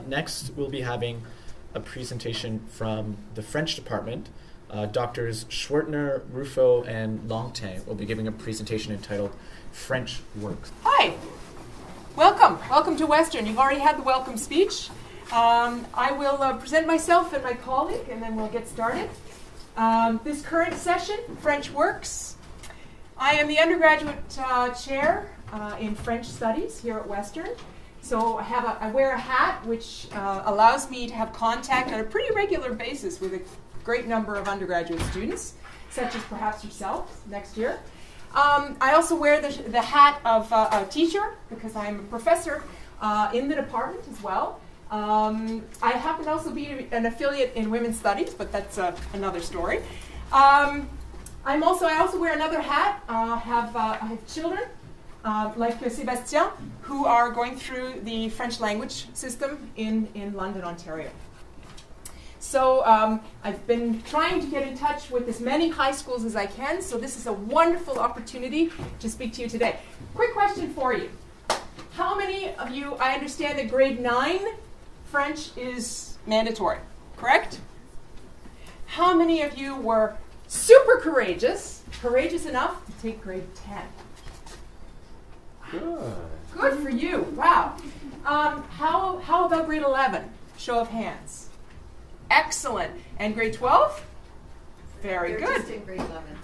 Next, we'll be having a presentation from the French department. Doctors Schwertner, Ruffo, and Longtain will be giving a presentation entitled French Works. Hi. Welcome. Welcome to Western. You've already had the welcome speech. I will present myself and my colleague, and then we'll get started. This current session, French Works. I am the undergraduate chair in French Studies here at Western. So I wear a hat which allows me to have contact on a pretty regular basis with a great number of undergraduate students, such as perhaps yourself next year. I also wear the hat of a teacher because I'm a professor in the department as well. I happen to also be an affiliate in women's studies, but that's another story. I also wear another hat. I have children. Like Sébastien, who are going through the French language system in London, Ontario. So I've been trying to get in touch with as many high schools as I can, so this is a wonderful opportunity to speak to you today. Quick question for you. How many of you, I understand that grade 9 French is mandatory, correct? How many of you were super courageous enough to take grade 10? Good for you. Wow. How about grade 11? Show of hands. Excellent. And grade 12? Very good. Just in grade 11.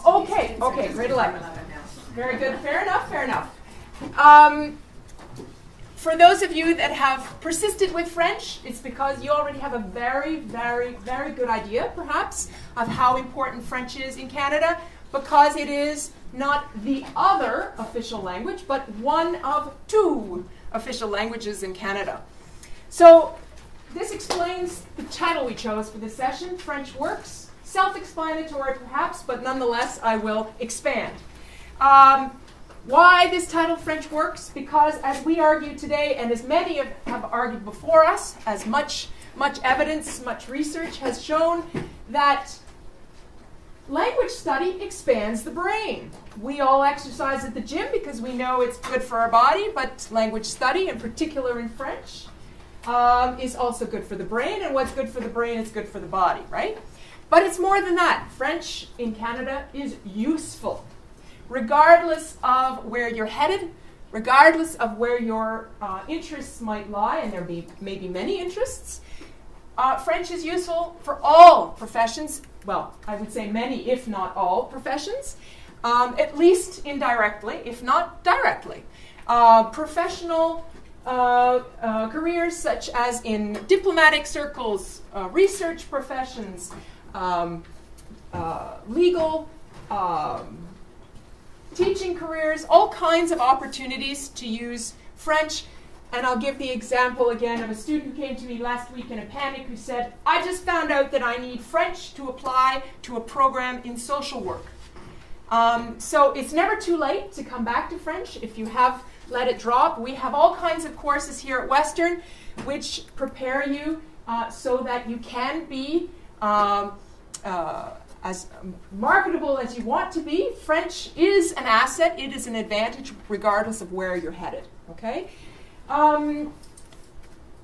Okay, grade 11. Very good. Fair enough. For those of you that have persisted with French, it's because you already have a very, very, very good idea, perhaps, of how important French is in Canada, because it is not the other official language, but one of 2 official languages in Canada. So this explains the title we chose for this session, French Works. Self-explanatory perhaps, but nonetheless I will expand. Why this title, French Works? Because as we argue today, and as many have argued before us, as much evidence, much research has shown that language study expands the brain. We all exercise at the gym because we know it's good for our body, but language study, in particular in French, is also good for the brain, and what's good for the brain is good for the body, right? But it's more than that. French in Canada is useful. Regardless of where you're headed, regardless of where your interests might lie, and there may be many interests, French is useful for all professions. Well, I would say many, if not all, professions, at least indirectly, if not directly. Professional careers such as in diplomatic circles, research professions, legal, teaching careers, all kinds of opportunities to use French. And I'll give the example again of a student who came to me last week in a panic who said, I just found out that I need French to apply to a program in social work. So it's never too late to come back to French if you have let it drop. We have all kinds of courses here at Western which prepare you so that you can be as marketable as you want to be. French is an asset. It is an advantage regardless of where you're headed. Okay? Some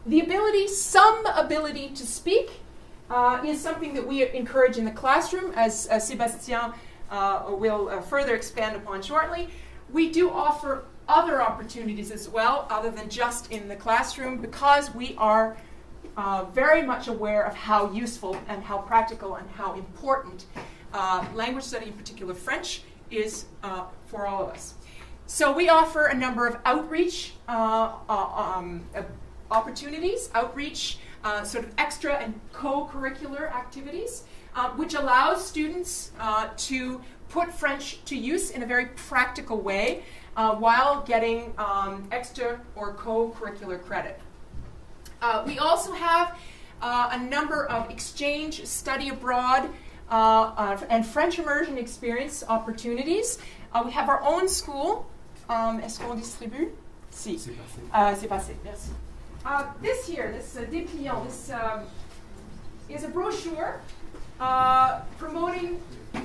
ability to speak is something that we encourage in the classroom, as Sébastien will further expand upon shortly. We do offer other opportunities as well, other than just in the classroom, because we are very much aware of how useful and how practical and how important language study, in particular French, is for all of us. So we offer a number of outreach opportunities, sort of extra and co-curricular activities, which allows students to put French to use in a very practical way while getting extra or co-curricular credit. We also have a number of exchange, study abroad, and French immersion experience opportunities. We have our own school. Est-ce qu'on distribue? Si. C'est passé, yes. This here, this dépliant, this is a brochure promoting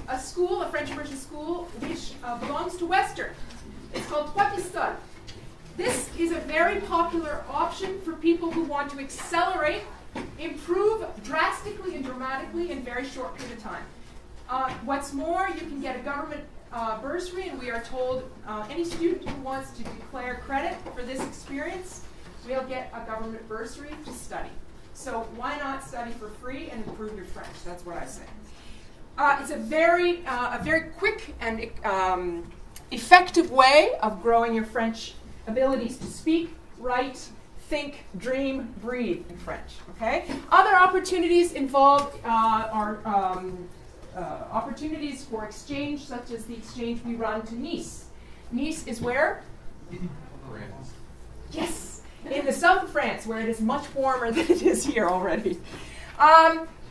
a school, a French immersion school, which belongs to Western. It's called Trois Pistoles. This is a very popular option for people who want to accelerate, improve drastically and dramatically in a very short period of time. What's more, you can get a government bursary, and we are told any student who wants to declare credit for this experience will get a government bursary to study. So why not study for free and improve your French? That's what I say. It's a very quick and effective way of growing your French abilities to speak, write, think, dream, breathe in French. Okay. Other opportunities involved are opportunities for exchange, such as the exchange we run to Nice. Nice is where? France. Yes, in the south of France, where it is much warmer than it is here already.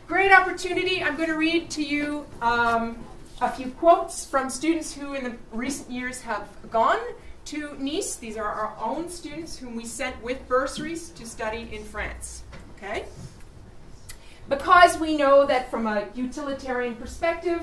Great opportunity. I'm going to read to you a few quotes from students who in the recent years have gone to Nice. These are our own students whom we sent with bursaries to study in France. Okay? Because we know that from a utilitarian perspective,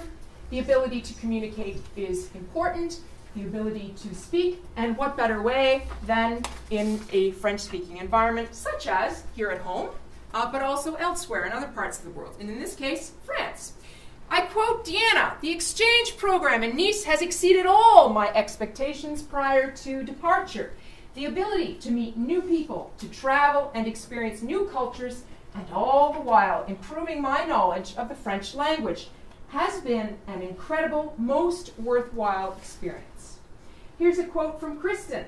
the ability to communicate is important, the ability to speak, and what better way than in a French-speaking environment, such as here at home, but also elsewhere in other parts of the world, and in this case, France. I quote Deanna, "The exchange program in Nice has exceeded all my expectations prior to departure. The ability to meet new people, to travel and experience new cultures, and all the while improving my knowledge of the French language has been an incredible, most worthwhile experience." Here's a quote from Kristen.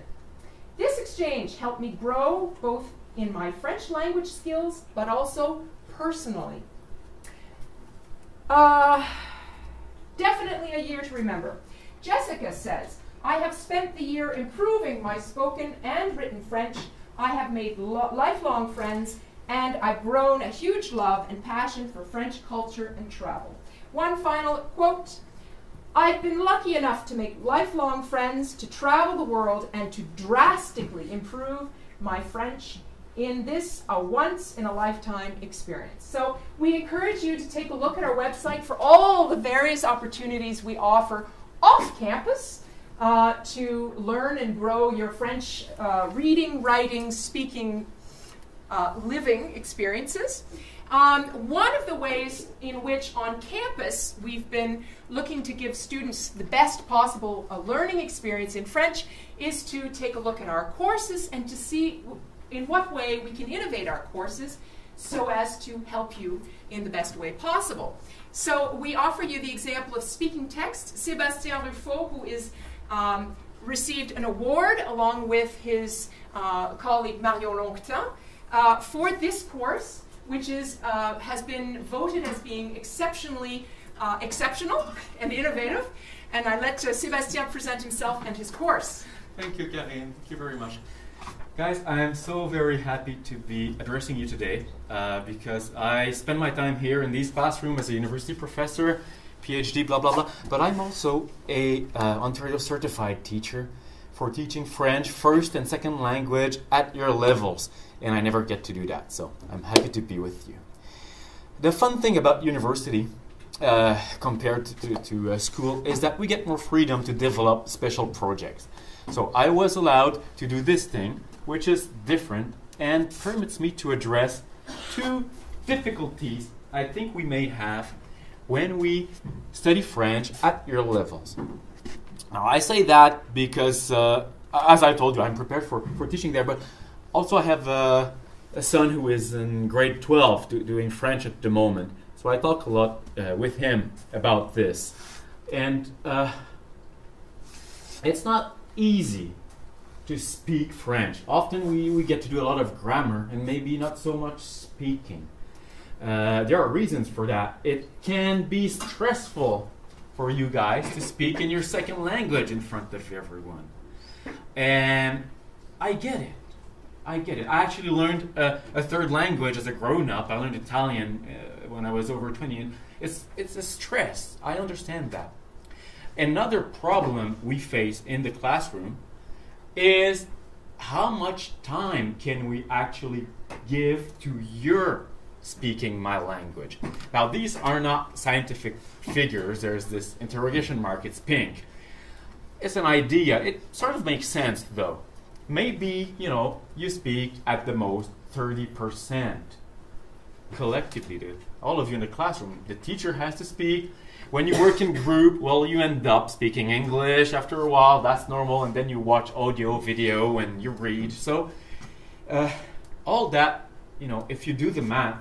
"This exchange helped me grow both in my French language skills, but also personally." Definitely a year to remember. Jessica says, "I have spent the year improving my spoken and written French. I have made lifelong friends, and I've grown a huge love and passion for French culture and travel." One final quote. "I've been lucky enough to make lifelong friends, to travel the world, and to drastically improve my French in this a once-in-a-lifetime experience." So we encourage you to take a look at our website for all the various opportunities we offer off campus to learn and grow your French reading, writing, speaking, living experiences. One of the ways in which on campus we've been looking to give students the best possible learning experience in French is to take a look at our courses and to see in what way we can innovate our courses so as to help you in the best way possible. So we offer you the example of speaking text. Sébastien Ruffaut, who is received an award along with his colleague Marion Longtin for this course, which is, has been voted as being exceptionally exceptional and innovative. And I let Sébastien present himself and his course. Thank you, Karine. Thank you very much. Guys, I am so very happy to be addressing you today because I spend my time here in this classroom as a university professor, PhD, blah, blah, blah. But I'm also a Ontario certified teacher for teaching French first and second language at your levels. And I never get to do that, so I'm happy to be with you. The fun thing about university compared to school is that we get more freedom to develop special projects. So I was allowed to do this thing, which is different and permits me to address two difficulties I think we may have when we study French at your levels. Now I say that because, as I told you, I'm prepared for teaching there, but also I have a son who is in grade 12 doing French at the moment. So I talk a lot with him about this. And it's not easy to speak French. Often we get to do a lot of grammar and maybe not so much speaking. There are reasons for that. It can be stressful for you guys to speak in your second language in front of everyone. And I get it. I actually learned a third language as a grown-up. I learned Italian when I was over 20. And it's a stress. I understand that. Another problem we face in the classroom is how much time can we actually give to your speaking my language. Now, these are not scientific figures. There's this interrogation mark. It's pink. It's an idea. It sort of makes sense, though. maybe, you know, you speak at the most 30%. Collectively, all of you in the classroom, the teacher has to speak. When you work in group, well, you end up speaking English after a while. That's normal. And then you watch audio, video, and you read. So all that, you know, if you do the math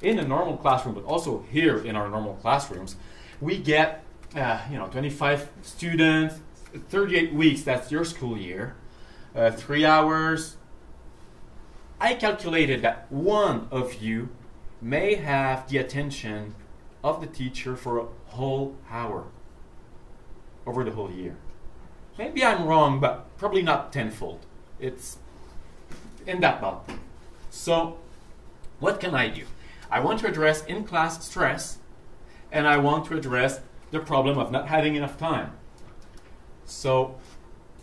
in a normal classroom, but also here in our normal classrooms, we get, 25 students, 38 weeks. That's your school year. 3 hours. I calculated that one of you may have the attention of the teacher for a whole hour over the whole year. Maybe I'm wrong, but probably not tenfold. It's in that ballpark. So what can I do? I want to address in-class stress, and I want to address the problem of not having enough time. So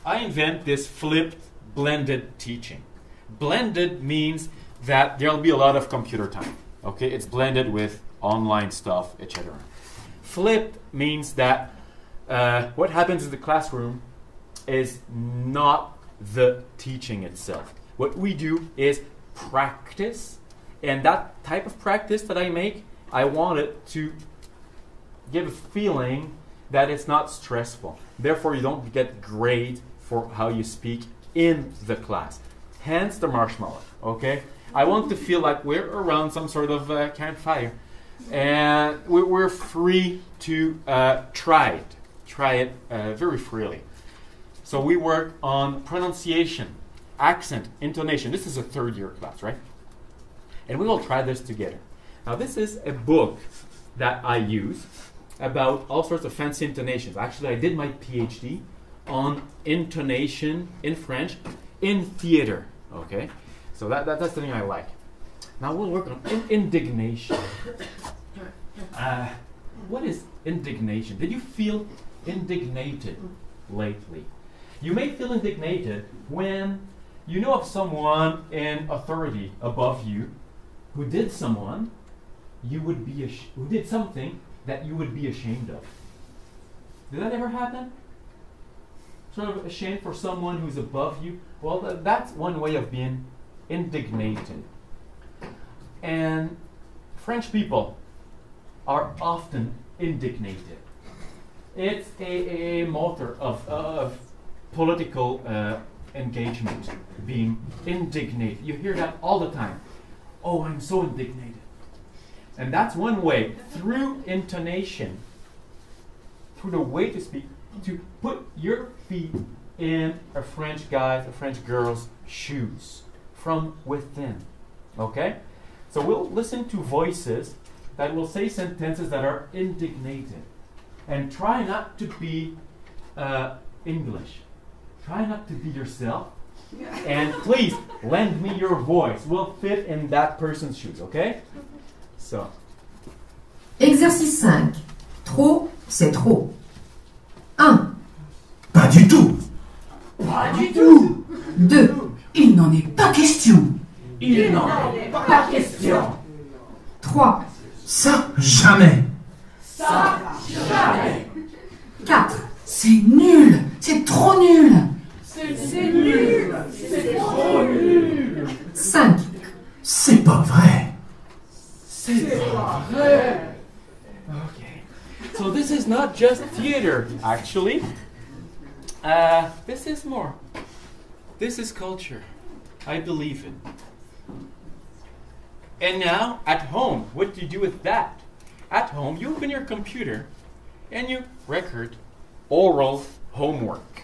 I invent this flipped blended teaching. Blended means that there'll be a lot of computer time. Okay, it's blended with online stuff, etc. Flipped means that what happens in the classroom is not the teaching itself. What we do is practice, and that type of practice that I make, I want it to give a feeling that it's not stressful. Therefore, you don't get grade for how you speak in the class. Hence the marshmallow, okay? I want to feel like we're around some sort of campfire. And we're free to try it very freely. So we work on pronunciation, accent, intonation. This is a third-year class, right? And we will try this together. Now, this is a book that I use about all sorts of fancy intonations. Actually, I did my PhD on intonation in French in theater, okay? So that's the thing I like. Now we'll work on indignation. What is indignation? Did you feel indignated lately? You may feel indignated when you know of someone in authority above you who did something that you would be ashamed of. Did that ever happen? Sort of ashamed for someone who's above you? Well, that's one way of being indignated. And French people are often indignated. It's a motor of political engagement, being indignated. You hear that all the time. Oh, I'm so indignated. And that's one way, through intonation, through the way to speak, to put your feet in a French guy's, a French girl's shoes from within. Okay? So we'll listen to voices that will say sentences that are indignated. And try not to be English. Try not to be yourself. And please, lend me your voice. We'll fit in that person's shoes, okay? So. Exercice 5. Trop, c'est trop. 1. Pas du tout. Pas du tout. 2. Il n'en est pas question. Il n'en est pas question. 3. Ça, jamais. Ça, jamais. 4. C'est nul. C'est trop nul. C'est nul. C'est trop nul. 5. C'est pas vrai. C'est pas vrai. Okay. So this is not just theater, actually. This is more. This is culture. I believe it. And now, at home, what do you do with that? At home, you open your computer and you record oral homework.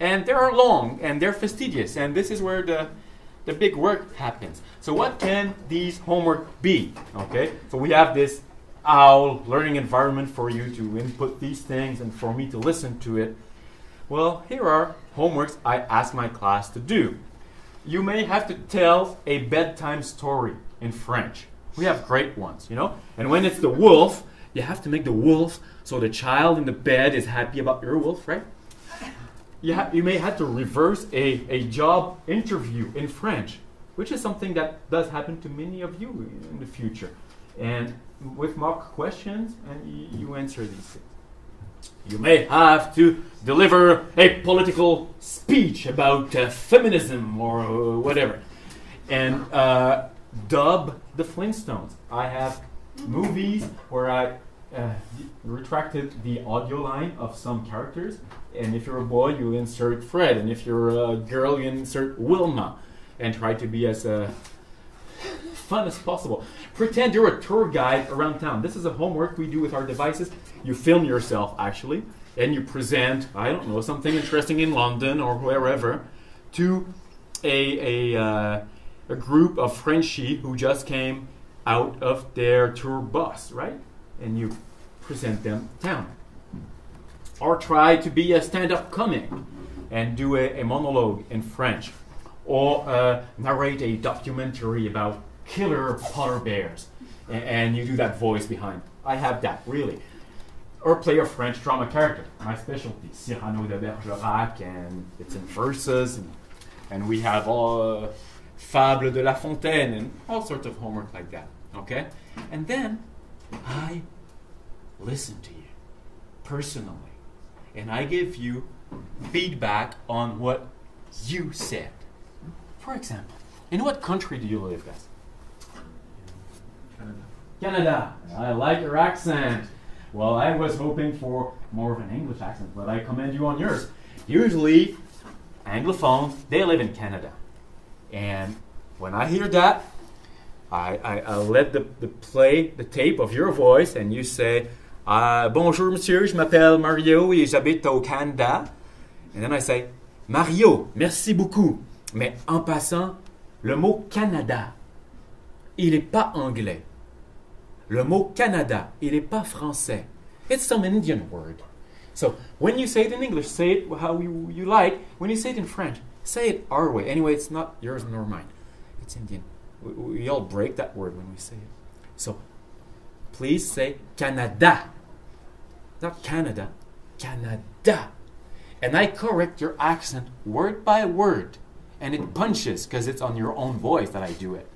And they are long and they're fastidious, and this is where the big work happens. So what can these homework be? Okay, so we have this OWL learning environment for you to input these things and for me to listen to it. Well, here are homeworks I ask my class to do. You may have to tell a bedtime story in French. We have great ones, you know? And when it's the wolf, you have to make the wolf so the child in the bed is happy about your wolf, right? You may have to reverse a job interview in French, which is something that does happen to many of you in the future. And with mock questions, and you answer these things. You may have to deliver a political speech about feminism or whatever. And dub the Flintstones. I have movies where I retracted the audio line of some characters. And if you're a boy, you insert Fred. And if you're a girl, you insert Wilma. And try to be as fun as possible. Pretend you're a tour guide around town. This is a homework we do with our devices. You film yourself, actually, and you present, I don't know, something interesting in London or wherever to a group of Frenchie who just came out of their tour bus, right? And you present them town. Or try to be a stand-up comic and do a monologue in French. Or narrate a documentary about killer polar bears. And you do that voice behind. I have that, really. Or play a French drama character. My specialty, Cyrano de Bergerac, and it's in verses. And we have all Fable de La Fontaine and all sorts of homework like that. Okay? And then I listen to you personally. And I give you feedback on what you said. For example, in what country do you live, guys? Canada. I like your accent. Well, I was hoping for more of an English accent, but I commend you on yours. Usually, Anglophones, they live in Canada. And when I hear that, I let the play the tape of your voice, and you say, Bonjour, monsieur, je m'appelle Mario et j'habite au Canada. And then I say, Mario, merci beaucoup. Mais en passant, le mot Canada, il n'est pas anglais. Le mot Canada, il n'est pas français. It's some Indian word. So when you say it in English, say it how you like. When you say it in French, say it our way. Anyway, it's not yours nor mine. It's Indian. We all break that word when we say it. So please say Canada. Not Canada. Canada. And I correct your accent word by word. And it punches because it's on your own voice that I do it.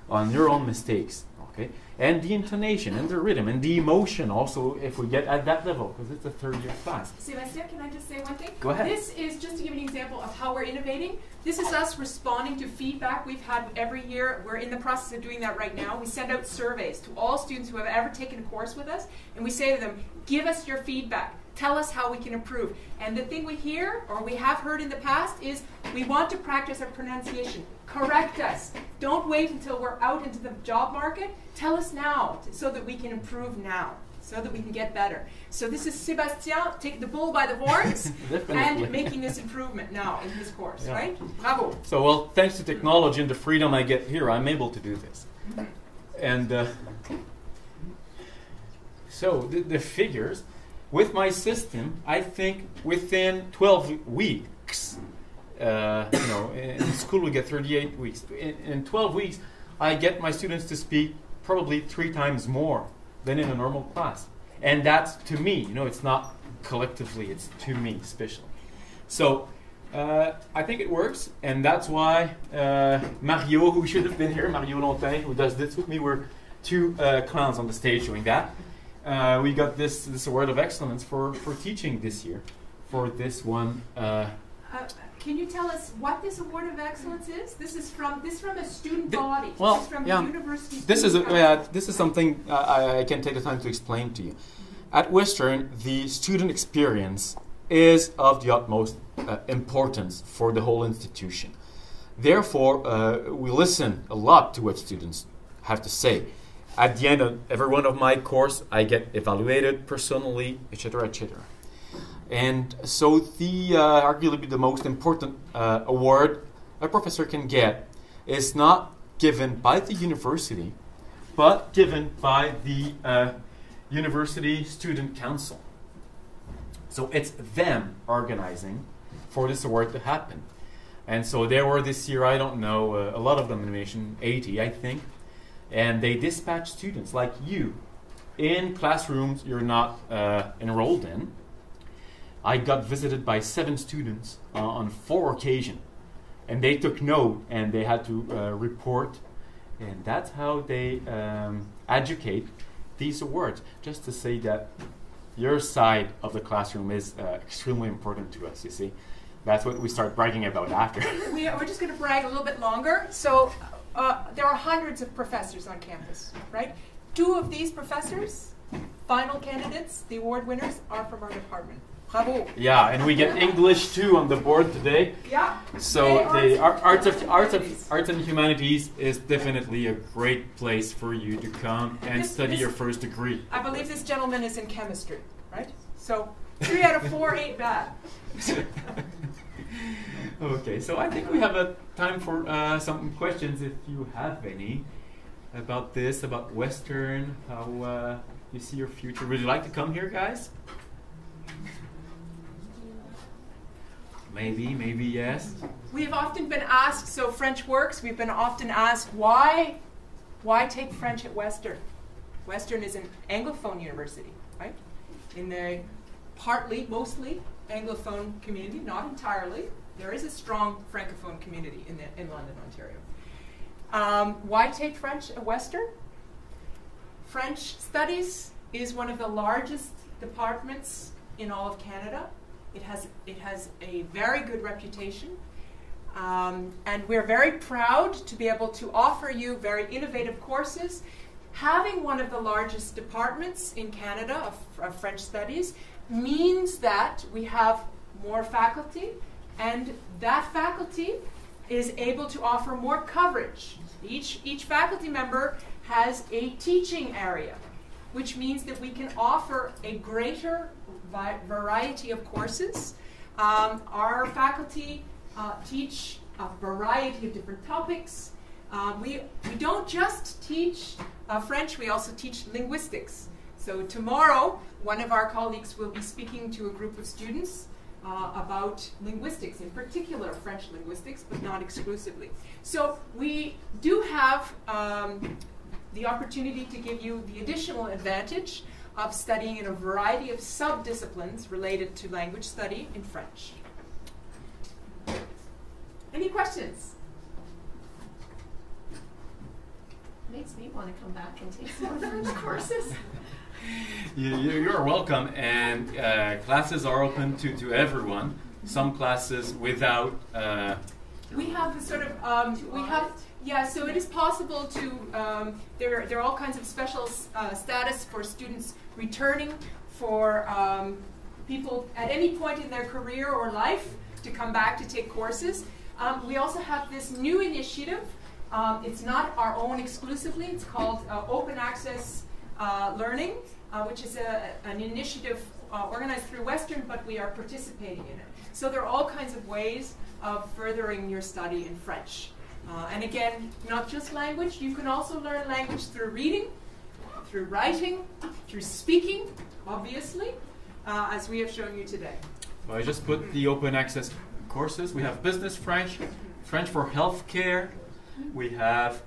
On your own mistakes. Okay? And the intonation and the rhythm and the emotion also if we get at that level because it's a third-year class. Sébastien, can I just say one thing? Go ahead. This is just to give you an example of how we're innovating. This is us responding to feedback we've had every year. We're in the process of doing that right now. We send out surveys to all students who have ever taken a course with us, and we say to them, give us your feedback. Tell us how we can improve. And the thing we hear, or we have heard in the past, is we want to practice our pronunciation. Correct us. Don't wait until we're out into the job market. Tell us now so that we can improve now, so that we can get better. So this is Sébastien taking the bull by the horns and making this improvement now in his course, right? Bravo. So, well, thanks to technology and the freedom I get here, I'm able to do this. Mm-hmm. And so the figures, with my system, I think within 12 weeks, in school we get 38 weeks. In 12 weeks, I get my students to speak probably 3 times more than in a normal class. And that's to me, it's not collectively, it's to me especially. So I think it works, and that's why Mario, who should have been here, Mario Lontain, who does this with me, we're 2 clowns on the stage doing that. We got this award of excellence for teaching this year, for this one. Can you tell us what this award of excellence is? This is from a student body. Well, this is from the university. This is something I can take the time to explain to you. At Western, the student experience is of the utmost importance for the whole institution. Therefore, we listen a lot to what students have to say. At the end of every one of my course, I get evaluated personally, etc., etc. And so the arguably the most important award a professor can get is not given by the university, but given by the University Student Council. So it's them organizing for this award to happen. And so there were this year, I don't know, a lot of nominations, 80 I think, and they dispatch students like you in classrooms you're not enrolled in. I got visited by 7 students on 4 occasions, and they took note and they had to report, and that's how they adjudicate these awards. Just to say that your side of the classroom is extremely important to us, you see. That's what we start bragging about after. We're just going to brag a little bit longer. So there are hundreds of professors on campus, right? 2 of these professors, final candidates, the award winners, are from our department. Bravo. Yeah, and we get English too on the board today. Yeah. So the arts and humanities is definitely a great place for you to come and study your first degree. I believe this gentleman is in chemistry, right? So 3 out of 4 ain't bad. Okay, so I think we have a time for some questions if you have any about this, about Western, how you see your future. Would you like to come here, guys? Maybe yes. We have often been asked, so French Works, we've been often asked, why take French at Western? Western is an Anglophone university, right? In the mostly Anglophone community, not entirely. There is a strong Francophone community in London, Ontario. Why take French at Western? French studies is one of the largest departments in all of Canada. It has a very good reputation, and we're very proud to be able to offer you very innovative courses. Having one of the largest departments in Canada of French studies means that we have more faculty, and that faculty is able to offer more coverage. Each faculty member has a teaching area, which means that we can offer a greater variety of courses. Our faculty teach a variety of different topics. We don't just teach French, we also teach linguistics. So tomorrow, one of our colleagues will be speaking to a group of students about linguistics, in particular French linguistics, but not exclusively. So we do have the opportunity to give you the additional advantage of studying in a variety of sub-disciplines related to language study in French. Any questions? Makes me want to come back and take some French courses. You're welcome, and classes are open to everyone. Some classes without. We have the sort of so it is possible to. There are all kinds of special status for students returning, for people at any point in their career or life to come back to take courses. We also have this new initiative. It's not our own exclusively. It's called Open Access Learning, which is an initiative organized through Western, but we are participating in it. So there are all kinds of ways of furthering your study in French. And again, not just language. You can also learn language through reading, through writing, through speaking, obviously, as we have shown you today. Well, I just put the open access courses. We have business French, French for healthcare. We have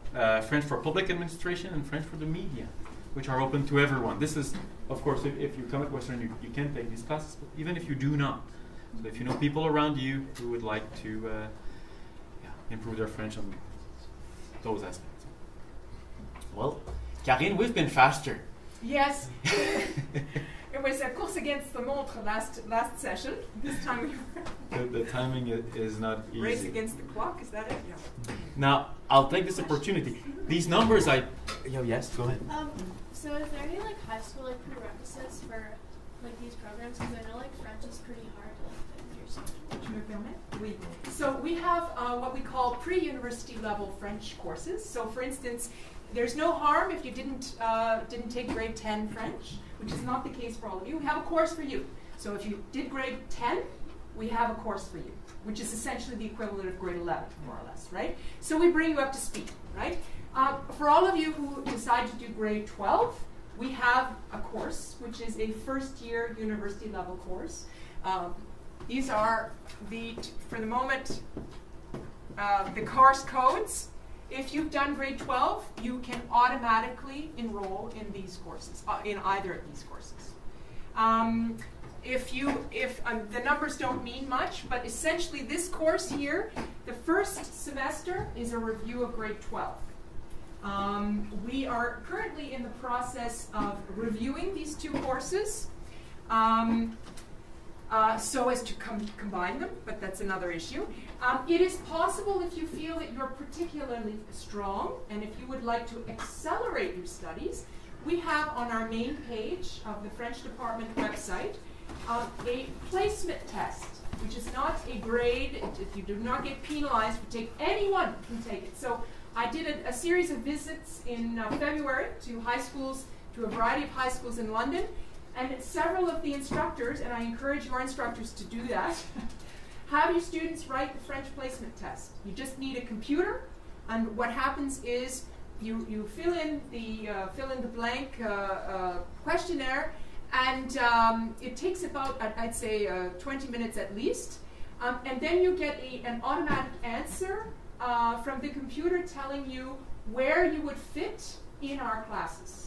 French for public administration and French for the media, which are open to everyone. This is, of course, if you come at Western, you can take these classes, but even if you do not. So if you know people around you who would like to improve their French on those aspects. Well, Karine, we've been faster. Yes. It was a course against the montre last session. This time the timing is not easy. Race against the clock, is that it? Yeah. Now, I'll take this opportunity. These numbers yes, go ahead. So is there any high school prerequisites for these programs? Because I know French is pretty hard to finish yourself. Oui. So we have what we call pre-university level French courses. So for instance, there's no harm if you didn't take grade 10 French, which is not the case for all of you. We have a course for you. So if you did grade 10, we have a course for you, which is essentially the equivalent of grade 11, more or less, right? So we bring you up to speed, right? For all of you who decide to do grade 12, we have a course, which is a first-year university level course. These are for the moment, the course codes. If you've done grade 12, you can automatically enroll in these courses, in either of these courses. If the numbers don't mean much, but essentially this course here, the first semester is a review of grade 12. We are currently in the process of reviewing these two courses. so as to combine them, but that's another issue. It is possible, if you feel that you're particularly strong and if you would like to accelerate your studies, we have on our main page of the French department website a placement test, which is not a grade. You do not get penalized for taking. Anyone can take it. So I did a series of visits in February to high schools, to a variety of high schools in London, and several of the instructors, and I encourage your instructors to do that, have your students write the French placement test. You just need a computer, and what happens is you fill in the blank questionnaire, and it takes about, I'd say, 20 minutes at least, and then you get an automatic answer from the computer telling you where you would fit in our classes.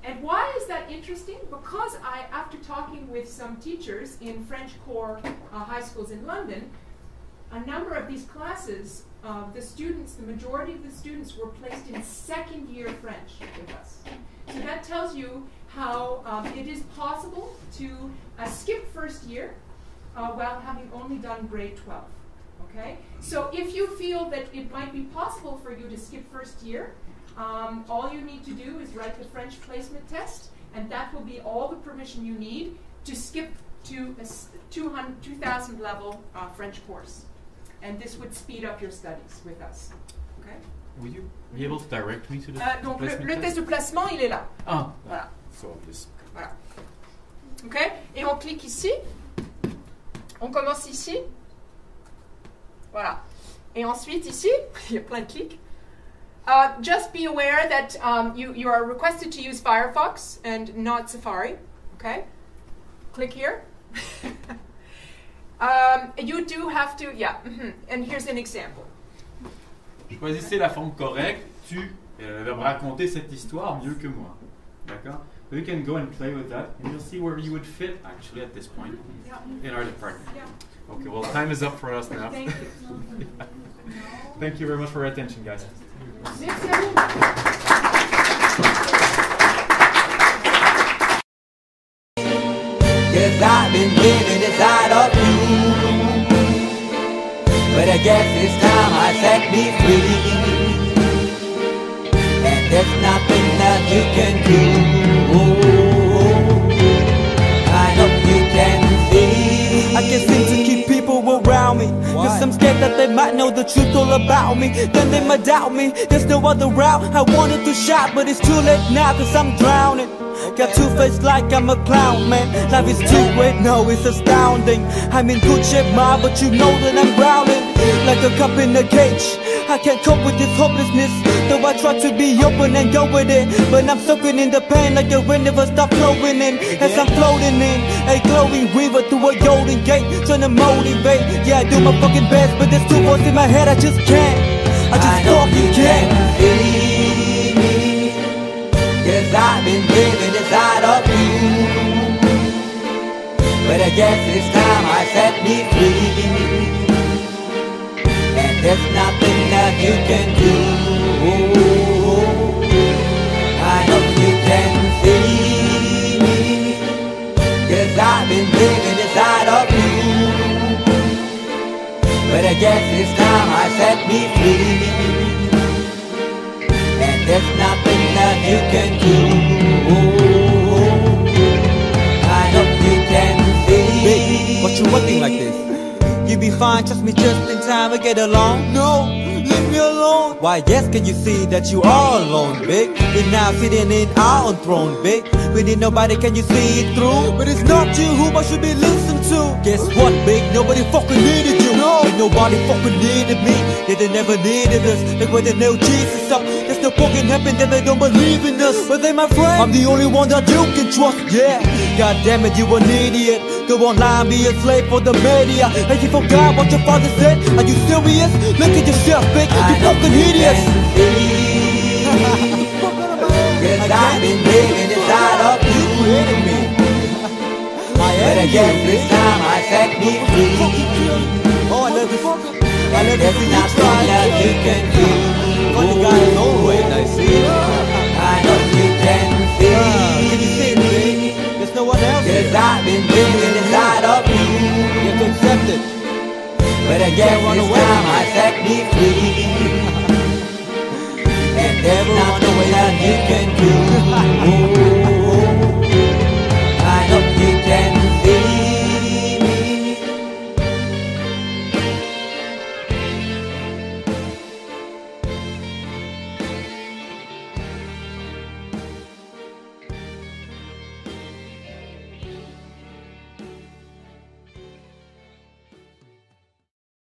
And why is that interesting? Because after talking with some teachers in French core high schools in London, a number of these classes, the majority of the students were placed in second year French with us. So that tells you how it is possible to skip first year while having only done grade 12. Okay? So if you feel that it might be possible for you to skip first year, all you need to do is write the French placement test, and that will be all the permission you need to skip to a 2000 level French course. And this would speed up your studies with us. Okay? Will you be able to direct me to the donc placement le test de placement, il est là. Ah, Voilà. so obvious. Voilà. Ok? Et on clique ici. On commence ici. Voilà. Et ensuite ici, il y a plein de clics. Just be aware that you are requested to use Firefox and not Safari. Okay? Click here. You do have to, yeah. And here's an example. Choisissez la forme correcte. Tu vas me raconter cette histoire mieux que moi. D'accord? You can go and play with that, and you'll see where you would fit actually at this point in our department. Yeah. Okay, well, time is up for us now. Thank you. Thank you very much for your attention, guys. Merci à vous. Yes, I've been living inside of you, but I guess it's time I set me free, and there's nothing that you can do. I know you can see. I can't seem to keep people around me, cause I'm scared that they might know the truth all about me. Then they might doubt me, there's no other route. I wanted to shout, but it's too late now cause I'm drowning. Got two-faced like I'm a clown, man. Life is too great, no, it's astounding. I'm in good shape, ma, but you know that I'm drowning like a cup in a cage. I can't cope with this hopelessness, though I try to be open and go with it, but I'm soaking in the pain like the wind never stop flowing in. As I'm floating in a glowing river through a golden gate, trying to motivate. Yeah, I do my fucking best, but there's two voices in my head, I just can't. I just fucking can't. Yes, I've been living inside of you, but I guess it's time I set me free, and there's nothing that you can do. I know you can see me. Yes, I've been living inside of you, but I guess it's time I set me free, and there's nothing that you can do. I know you can see. Baby, what you wanting like this? You be fine, trust me, just in time to get along. No, leave me alone. Why, yes, can you see that you are alone, big? We're now sitting in our own throne, big. We need nobody, can you see it through? But it's not you who I should be listening to. Guess what, big? Nobody fucking needed you. No, ain't nobody fucking needed me. Yeah, they never needed us. Like when they nailed Jesus up, there's no fucking heaven that they don't believe in us. But they my friend, I'm the only one that you can trust. Yeah, god damn it, you an idiot. Go online, be a slave for the media. And you forgot what your father said. Are you serious? Look at yourself, big. You fucking idiots. Cause I've been living inside of you, but I guess this time I set me free. Oh, I love this. I love There's this. nothing that you can do. Funny guy is always I see. I know you can see. Can you see it, big? There's no one else. Cause I've been But I guess this time I set me free. And there's nothing that you can do.